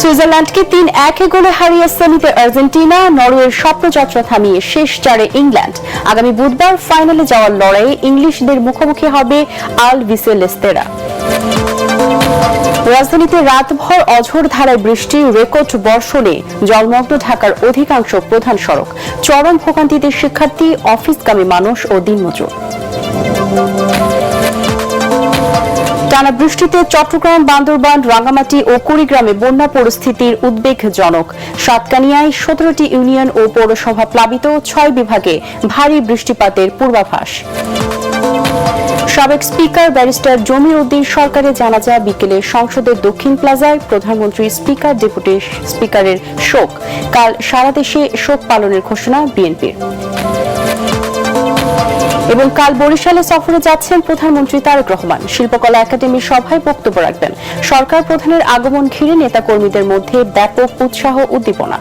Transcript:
সুইজারল্যান্ডকে ৩-১ গোলে হারিয়ে সেমিতে আর্জেন্টিনা, নরওয়ের স্বপ্নযাত্রা থামিয়ে শেষ ৪-এ ইংল্যান্ড। আগামী বুধবার ফাইনালে যাওয়ার লড়াইয়ে ইংলিশদের মুখোমুখি হবে আলবিসেলেস্তেরা। রাজধানীতে রাতভর অঝোর ধারায় বৃষ্টি, রেকর্ড বর্ষণে জলমগ্ন ঢাকার অধিকাংশ প্রধান সড়ক। চরম ভোগান্তিতে শিক্ষার্থী, অফিসগামী মানুষ ও দিনমজুর। টানা বৃষ্টিতে চট্টগ্রাম, বান্দরবান, রাঙ্গামাটি ও কুড়িগ্রামে বন্যা পরিস্থিতির উদ্বেগজনক। সাতকানিয়ায় ১৭টি ইউনিয়ন ও পৌরসভা প্লাবিত, ৬ বিভাগে ভারী বৃষ্টিপাতের পূর্বাভাস। সাবেক স্পিকার ব্যারিস্টার জমির উদ্দিন সরকারের জানাজা বিকেলে সংসদের দক্ষিণ প্লাজায়। প্রধানমন্ত্রী, স্পিকার, ডেপুটি স্পিকারের শোক। কাল সারা দেশে শোক পালনের ঘোষণা বিএনপির। এবং কাল বরিশালে সফরে যাচ্ছেন প্রধানমন্ত্রী তারেক রহমান। শিল্পকলা একাডেমির সভায় বক্তব্য রাখবেন। সরকার প্রধানের আগমন ঘিরে নেতাকর্মীদের মধ্যে ব্যাপক উৎসাহ উদ্দীপনা।